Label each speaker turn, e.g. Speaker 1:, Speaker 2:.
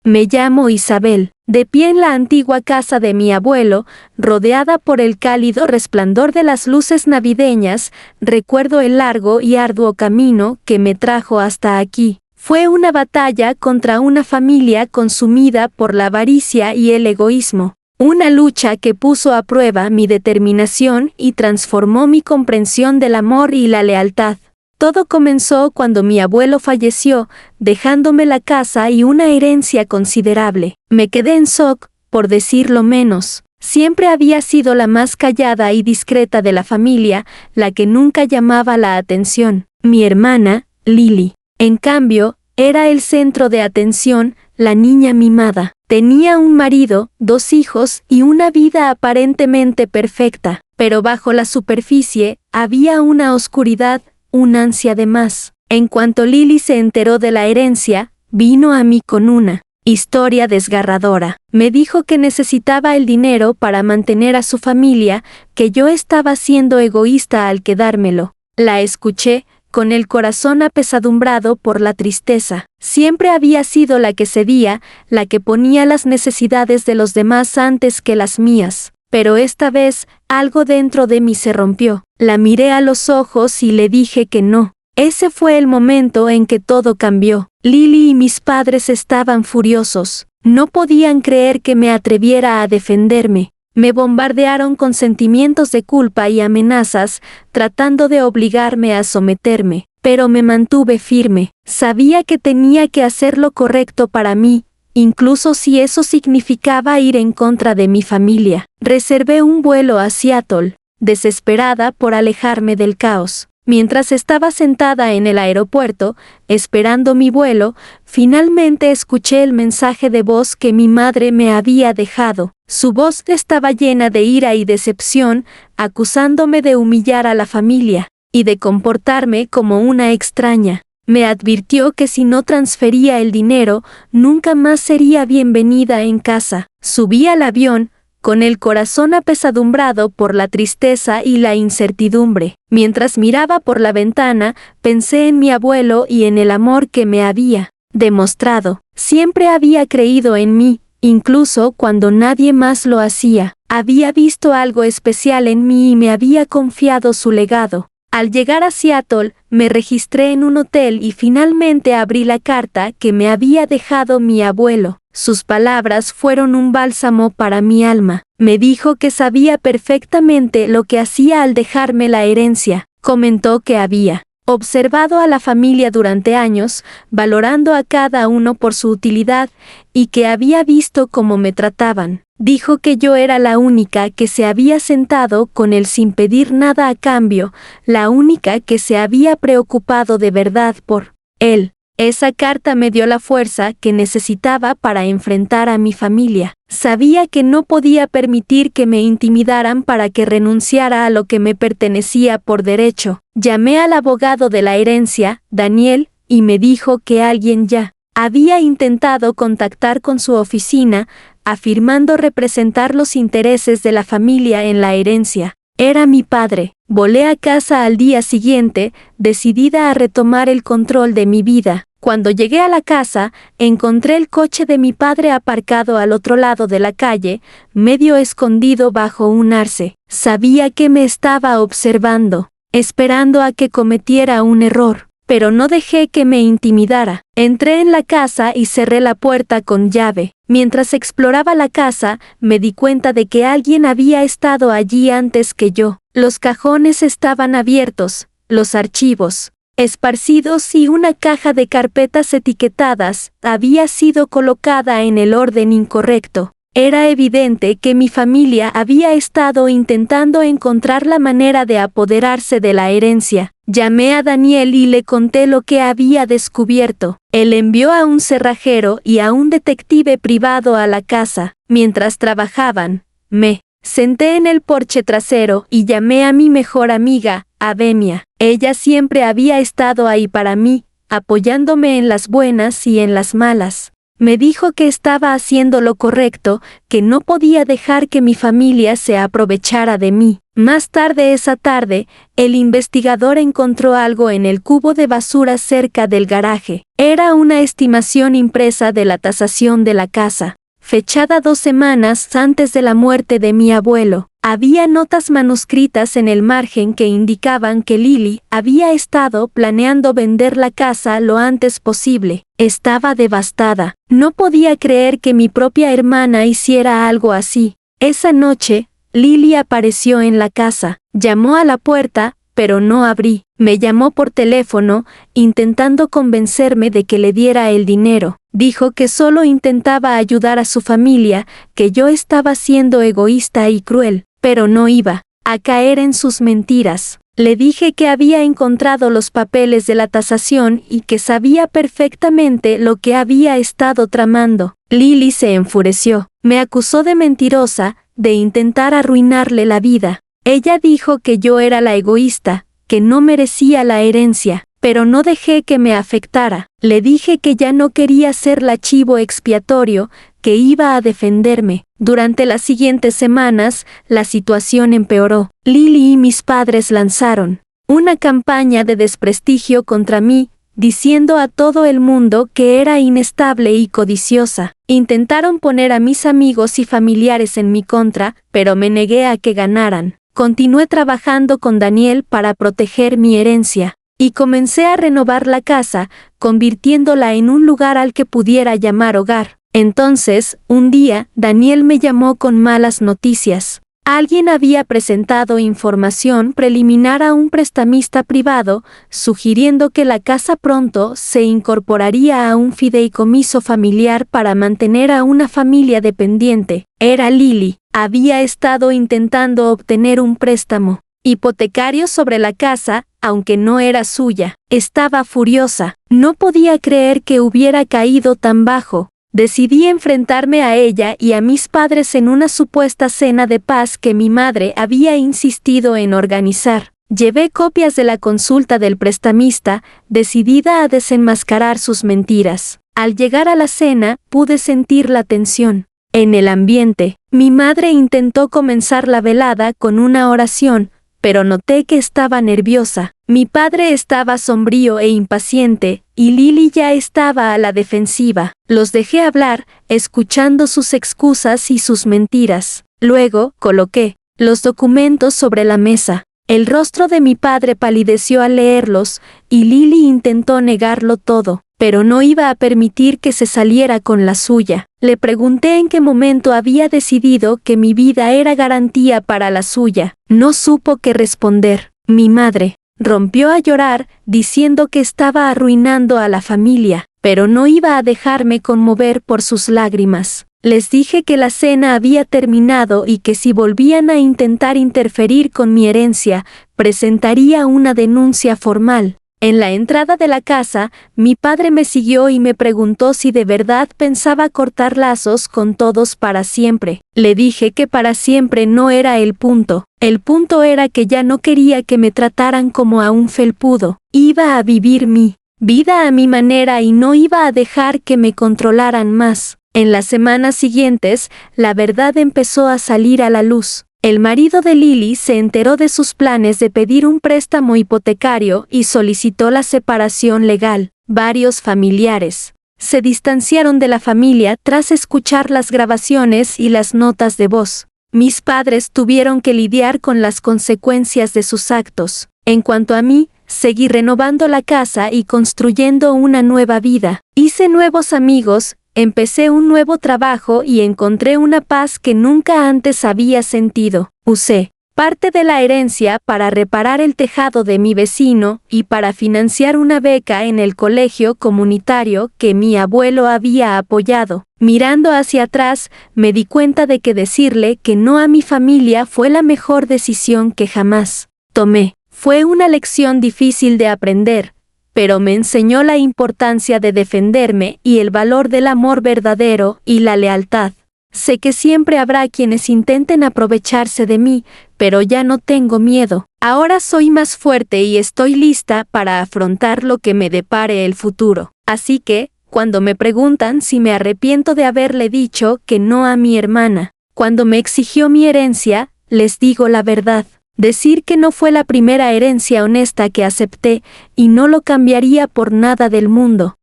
Speaker 1: Me llamo Isabel. De pie en la antigua casa de mi abuelo, rodeada por el cálido resplandor de las luces navideñas, recuerdo el largo y arduo camino que me trajo hasta aquí. Fue una batalla contra una familia consumida por la avaricia y el egoísmo. Una lucha que puso a prueba mi determinación y transformó mi comprensión del amor y la lealtad. Todo comenzó cuando mi abuelo falleció, dejándome la casa y una herencia considerable. Me quedé en shock, por decirlo menos. Siempre había sido la más callada y discreta de la familia, la que nunca llamaba la atención. Mi hermana, Lily, en cambio, era el centro de atención, la niña mimada. Tenía un marido, 2 hijos y una vida aparentemente perfecta, pero bajo la superficie había una oscuridad, una ansia de más. En cuanto Lily se enteró de la herencia, vino a mí con una historia desgarradora. Me dijo que necesitaba el dinero para mantener a su familia, que yo estaba siendo egoísta al quedármelo. La escuché, con el corazón apesadumbrado por la tristeza. Siempre había sido la que cedía, la que ponía las necesidades de los demás antes que las mías. Pero esta vez, algo dentro de mí se rompió. La miré a los ojos y le dije que no. Ese fue el momento en que todo cambió. Lily y mis padres estaban furiosos. No podían creer que me atreviera a defenderme. Me bombardearon con sentimientos de culpa y amenazas, tratando de obligarme a someterme. Pero me mantuve firme. Sabía que tenía que hacer lo correcto para mí, incluso si eso significaba ir en contra de mi familia. Reservé un vuelo a Seattle, desesperada por alejarme del caos. Mientras estaba sentada en el aeropuerto, esperando mi vuelo, finalmente escuché el mensaje de voz que mi madre me había dejado. Su voz estaba llena de ira y decepción, acusándome de humillar a la familia y de comportarme como una extraña. Me advirtió que si no transfería el dinero, nunca más sería bienvenida en casa. Subí al avión, con el corazón apesadumbrado por la tristeza y la incertidumbre. Mientras miraba por la ventana, pensé en mi abuelo y en el amor que me había demostrado. Siempre había creído en mí, incluso cuando nadie más lo hacía. Había visto algo especial en mí y me había confiado su legado. Al llegar a Seattle, me registré en un hotel y finalmente abrí la carta que me había dejado mi abuelo. Sus palabras fueron un bálsamo para mi alma. Me dijo que sabía perfectamente lo que hacía al dejarme la herencia. Comentó que había observado a la familia durante años, valorando a cada uno por su utilidad, y que había visto cómo me trataban. Dijo que yo era la única que se había sentado con él sin pedir nada a cambio, la única que se había preocupado de verdad por él. Esa carta me dio la fuerza que necesitaba para enfrentar a mi familia. Sabía que no podía permitir que me intimidaran para que renunciara a lo que me pertenecía por derecho. Llamé al abogado de la herencia, Daniel, y me dijo que alguien ya había intentado contactar con su oficina, afirmando representar los intereses de la familia en la herencia. Era mi padre. Volé a casa al día siguiente, decidida a retomar el control de mi vida. Cuando llegué a la casa, encontré el coche de mi padre aparcado al otro lado de la calle, medio escondido bajo un arce. Sabía que me estaba observando, esperando a que cometiera un error, pero no dejé que me intimidara. Entré en la casa y cerré la puerta con llave. Mientras exploraba la casa, me di cuenta de que alguien había estado allí antes que yo. Los cajones estaban abiertos, los archivos esparcidos y una caja de carpetas etiquetadas había sido colocada en el orden incorrecto. Era evidente que mi familia había estado intentando encontrar la manera de apoderarse de la herencia. Llamé a Daniel y le conté lo que había descubierto. Él envió a un cerrajero y a un detective privado a la casa. Mientras trabajaban, me senté en el porche trasero y llamé a mi mejor amiga, Abemia. Ella siempre había estado ahí para mí, apoyándome en las buenas y en las malas. Me dijo que estaba haciendo lo correcto, que no podía dejar que mi familia se aprovechara de mí. Más tarde esa tarde, el investigador encontró algo en el cubo de basura cerca del garaje. Era una estimación impresa de la tasación de la casa, fechada 2 semanas antes de la muerte de mi abuelo. Había notas manuscritas en el margen que indicaban que Lily había estado planeando vender la casa lo antes posible. Estaba devastada. No podía creer que mi propia hermana hiciera algo así. Esa noche, Lily apareció en la casa. Llamó a la puerta, pero no abrí. Me llamó por teléfono, intentando convencerme de que le diera el dinero. Dijo que solo intentaba ayudar a su familia, que yo estaba siendo egoísta y cruel, pero no iba a caer en sus mentiras. Le dije que había encontrado los papeles de la tasación y que sabía perfectamente lo que había estado tramando. Lily se enfureció. Me acusó de mentirosa, de intentar arruinarle la vida. Ella dijo que yo era la egoísta, que no merecía la herencia, pero no dejé que me afectara. Le dije que ya no quería ser la chivo expiatorio, que iba a defenderme. Durante las siguientes semanas, la situación empeoró. Lily y mis padres lanzaron una campaña de desprestigio contra mí, diciendo a todo el mundo que era inestable y codiciosa. Intentaron poner a mis amigos y familiares en mi contra, pero me negué a que ganaran. Continué trabajando con Daniel para proteger mi herencia, y comencé a renovar la casa, convirtiéndola en un lugar al que pudiera llamar hogar. Entonces, un día, Daniel me llamó con malas noticias. Alguien había presentado información preliminar a un prestamista privado, sugiriendo que la casa pronto se incorporaría a un fideicomiso familiar para mantener a una familia dependiente. Era Lily. Había estado intentando obtener un préstamo hipotecario sobre la casa, aunque no era suya. Estaba furiosa. No podía creer que hubiera caído tan bajo. Decidí enfrentarme a ella y a mis padres en una supuesta cena de paz que mi madre había insistido en organizar. Llevé copias de la consulta del prestamista, decidida a desenmascarar sus mentiras. Al llegar a la cena, pude sentir la tensión en el ambiente. Mi madre intentó comenzar la velada con una oración, pero noté que estaba nerviosa. Mi padre estaba sombrío e impaciente, y Lily ya estaba a la defensiva. Los dejé hablar, escuchando sus excusas y sus mentiras. Luego, coloqué los documentos sobre la mesa. El rostro de mi padre palideció al leerlos, y Lily intentó negarlo todo, pero no iba a permitir que se saliera con la suya. Le pregunté en qué momento había decidido que mi vida era garantía para la suya. No supo qué responder. Mi madre rompió a llorar, diciendo que estaba arruinando a la familia, pero no iba a dejarme conmover por sus lágrimas. Les dije que la cena había terminado y que si volvían a intentar interferir con mi herencia, presentaría una denuncia formal. En la entrada de la casa, mi padre me siguió y me preguntó si de verdad pensaba cortar lazos con todos para siempre. Le dije que para siempre no era el punto. El punto era que ya no quería que me trataran como a un felpudo. Iba a vivir mi vida a mi manera y no iba a dejar que me controlaran más. En las semanas siguientes, la verdad empezó a salir a la luz. El marido de Lily se enteró de sus planes de pedir un préstamo hipotecario y solicitó la separación legal. Varios familiares se distanciaron de la familia tras escuchar las grabaciones y las notas de voz. Mis padres tuvieron que lidiar con las consecuencias de sus actos. En cuanto a mí, seguí renovando la casa y construyendo una nueva vida. Hice nuevos amigos, empecé un nuevo trabajo y encontré una paz que nunca antes había sentido. Usé parte de la herencia para reparar el tejado de mi vecino y para financiar una beca en el colegio comunitario que mi abuelo había apoyado. Mirando hacia atrás, me di cuenta de que decirle que no a mi familia fue la mejor decisión que jamás tomé. Fue una lección difícil de aprender, pero me enseñó la importancia de defenderme y el valor del amor verdadero y la lealtad. Sé que siempre habrá quienes intenten aprovecharse de mí, pero ya no tengo miedo. Ahora soy más fuerte y estoy lista para afrontar lo que me depare el futuro. Así que, Cuando me preguntan si me arrepiento de haberle dicho que no a mi hermana, cuando me exigió mi herencia, les digo la verdad. Decir que no fue la primera herencia honesta que acepté y no lo cambiaría por nada del mundo.